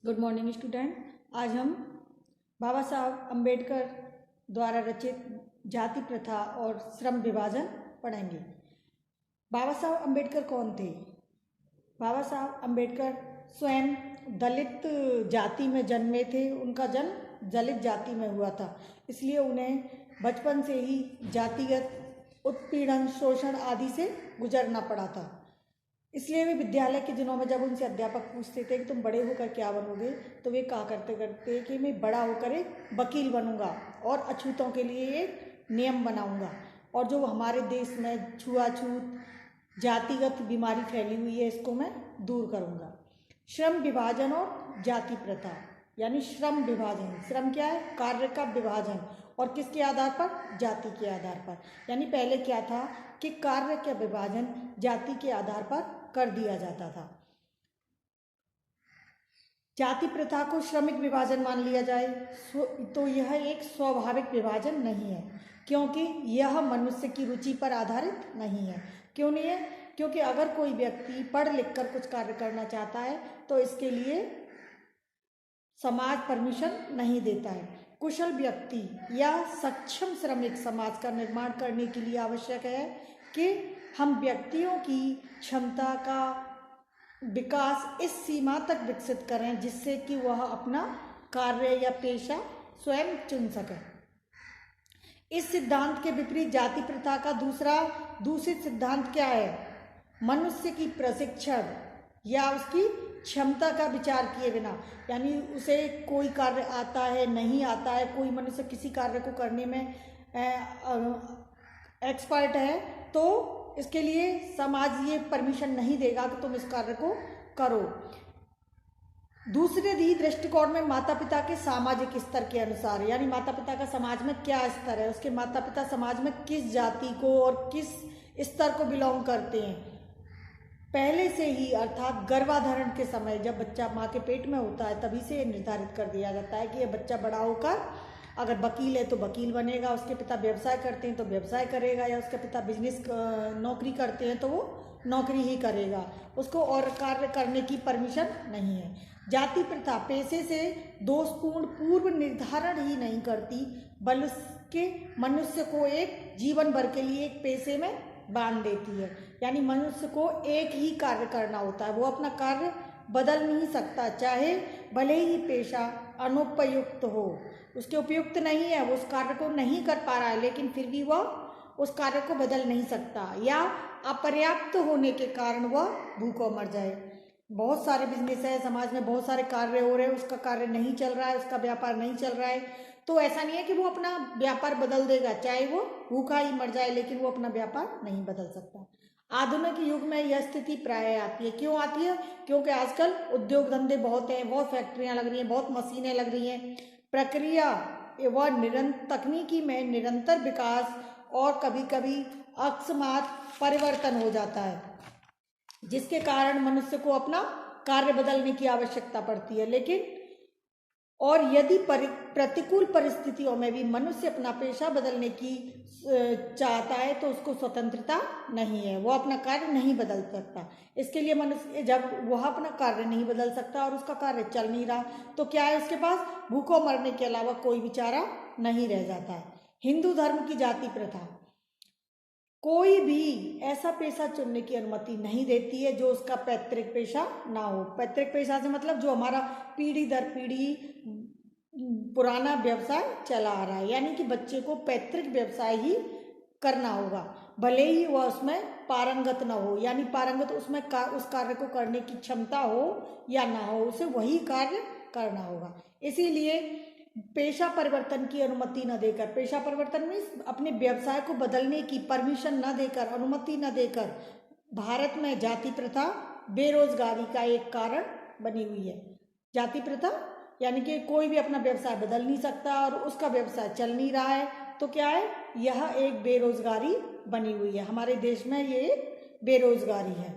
Good morning student. आज हम बाबा साहब अम्बेडकर द्वारा रचित जाति प्रथा और श्रम विभाजन पढ़ेंगे। बाबा साहब अम्बेडकर कौन थे? बाबा साहब अम्बेडकर स्वयं दलित जाति में जन्मे थे। उनका जन्म दलित जाति में हुआ था, इसलिए उन्हें बचपन से ही जातिगत उत्पीड़न, शोषण आदि से गुजरना पड़ा था। इसलिए वे विद्यालय के दिनों में जब उनसे अध्यापक पूछते थे कि तुम बड़े होकर क्या बनोगे, तो वे कहा करते कि मैं बड़ा होकर एक वकील बनूंगा और अछूतों के लिए एक नियम बनाऊंगा, और जो हमारे देश में छुआछूत जातिगत बीमारी फैली हुई है इसको मैं दूर करूंगा। श्रम विभाजन और जाति प्रथा, यानी श्रम विभाजन। श्रम क्या है? कार्य का विभाजन। और किसके आधार पर? जाति के आधार पर। यानी पहले क्या था कि कार्य का विभाजन जाति के आधार पर कर दिया जाता था। जाति प्रथा को श्रमिक विभाजन मान लिया जाए तो यह एक स्वाभाविक विभाजन नहीं है, क्योंकि यह मनुष्य की रुचि पर आधारित नहीं है। क्यों नहीं है? क्योंकि अगर कोई व्यक्ति पढ़ लिख कर कुछ कार्य करना चाहता है तो इसके लिए समाज परमिशन नहीं देता है। कुशल व्यक्ति या सक्षम श्रमिक समाज का निर्माण करने के लिए आवश्यक है कि हम व्यक्तियों की क्षमता का विकास इस सीमा तक विकसित करें जिससे कि वह अपना कार्य या पेशा स्वयं चुन सके। इस सिद्धांत के विपरीत जाति प्रथा का दूसरी सिद्धांत क्या है? मनुष्य की प्रशिक्षण या उसकी क्षमता का विचार किए बिना, यानी उसे कोई कार्य आता है नहीं आता है, कोई मनुष्य किसी कार्य को करने में एक्सपर्ट है तो इसके लिए समाज ये परमिशन नहीं देगा कि तुम इस कार्य को करो। दूसरे दृष्टिकोण में माता पिता के सामाजिक स्तर के अनुसार, यानी माता पिता का समाज में क्या स्तर है, उसके माता पिता समाज में किस जाति को और किस स्तर को बिलोंग करते हैं, पहले से ही अर्थात गर्भाधारण के समय जब बच्चा माँ के पेट में होता है तभी से निर्धारित कर दिया जाता है कि यह बच्चा बड़ा होकर अगर वकील है तो वकील बनेगा, उसके पिता व्यवसाय करते हैं तो व्यवसाय करेगा, या उसके पिता बिजनेस नौकरी करते हैं तो वो नौकरी ही करेगा, उसको और कार्य करने की परमिशन नहीं है। जाति प्रथा पेशे से दोषपूर्ण पूर्व निर्धारण ही नहीं करती, बल्कि मनुष्य को एक जीवन भर के लिए एक पेशे में बांध देती है। यानी मनुष्य को एक ही कार्य करना होता है, वो अपना कार्य बदल नहीं सकता, चाहे भले ही पेशा अनुपयुक्त हो, उसके उपयुक्त नहीं है, वो उस कार्य को नहीं कर पा रहा है, लेकिन फिर भी वह उस कार्य को बदल नहीं सकता, या अपर्याप्त होने के कारण वह भूखा मर जाए। बहुत सारे बिजनेस है समाज में, बहुत सारे कार्य हो रहे हैं, उसका कार्य नहीं चल रहा है, उसका व्यापार नहीं चल रहा है, तो ऐसा नहीं है कि वो अपना व्यापार बदल देगा, चाहे वो भूखा ही मर जाए, लेकिन वो अपना व्यापार नहीं बदल सकता। आधुनिक युग में यह स्थिति प्राय आती है। क्यों आती है? क्योंकि आजकल उद्योग धंधे बहुत हैं, बहुत फैक्ट्रियां लग रही हैं, बहुत मशीनें लग रही हैं, प्रक्रिया व तकनीकी में निरंतर विकास और कभी कभी अकस्मात परिवर्तन हो जाता है, जिसके कारण मनुष्य को अपना कार्य बदलने की आवश्यकता पड़ती है। लेकिन और यदि प्रतिकूल परिस्थितियों में भी मनुष्य अपना पेशा बदलने की चाहता है तो उसको स्वतंत्रता नहीं है, वो अपना कार्य नहीं बदल सकता। इसके लिए मनुष्य जब वह अपना कार्य नहीं बदल सकता और उसका कार्य चल नहीं रहा तो क्या है, उसके पास भूखों मरने के अलावा कोई चारा नहीं रह जाता है। हिंदू धर्म की जाति प्रथा कोई भी ऐसा पेशा चुनने की अनुमति नहीं देती है जो उसका पैतृक पेशा ना हो। पैतृक पेशा से मतलब जो हमारा पीढ़ी दर पीढ़ी पुराना व्यवसाय चला आ रहा है, यानी कि बच्चे को पैतृक व्यवसाय ही करना होगा, भले ही वह उसमें पारंगत ना हो, यानी पारंगत उसमें उस कार्य को करने की क्षमता हो या ना हो, उसे वही कार्य करना होगा। इसीलिए पेशा परिवर्तन की अनुमति न देकर, पेशा परिवर्तन में अपने व्यवसाय को बदलने की परमिशन न देकर, अनुमति न देकर भारत में जाति प्रथा बेरोजगारी का एक कारण बनी हुई है। जाति प्रथा यानी कि कोई भी अपना व्यवसाय बदल नहीं सकता और उसका व्यवसाय चल नहीं रहा है, तो क्या है, यह एक बेरोजगारी बनी हुई है। हमारे देश में ये बेरोजगारी है।